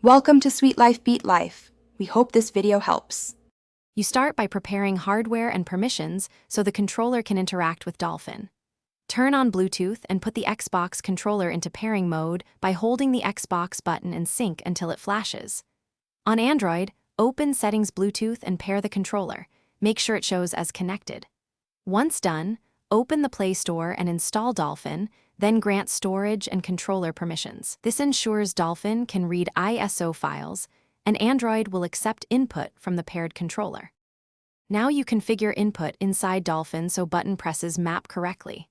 Welcome to Sweet Life Beat Life. We hope this video helps. You start by preparing hardware and permissions so the controller can interact with Dolphin. Turn on Bluetooth and put the Xbox controller into pairing mode by holding the Xbox button and sync until it flashes. On Android, open Settings Bluetooth and pair the controller. Make sure it shows as connected. Once done, open the Play Store and install Dolphin, then grant storage and controller permissions. This ensures Dolphin can read ISO files, and Android will accept input from the paired controller. Now you configure input inside Dolphin so button presses map correctly.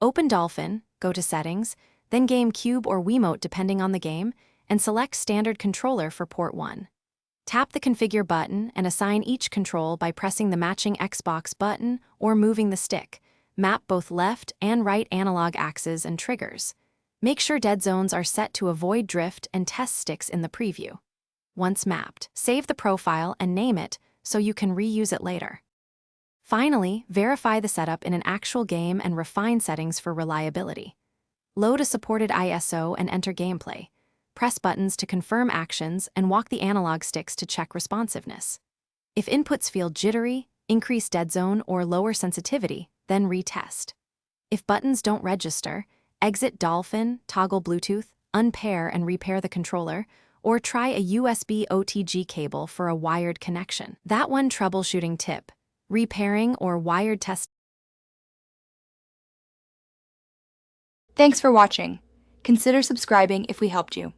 Open Dolphin, go to Settings, then GameCube or Wiimote depending on the game, and select Standard Controller for port 1. Tap the Configure button and assign each control by pressing the matching Xbox button or moving the stick. Map both left and right analog axes and triggers. Make sure dead zones are set to avoid drift and test sticks in the preview. Once mapped, save the profile and name it so you can reuse it later. Finally, verify the setup in an actual game and refine settings for reliability. Load a supported ISO and enter gameplay. Press buttons to confirm actions and walk the analog sticks to check responsiveness. If inputs feel jittery, increase dead zone, or lower sensitivity, then retest. If buttons don't register, exit Dolphin, toggle Bluetooth, unpair and repair the controller, or try a USB OTG cable for a wired connection. That one troubleshooting tip: repairing or wired test. Thanks for watching. Consider subscribing if we helped you.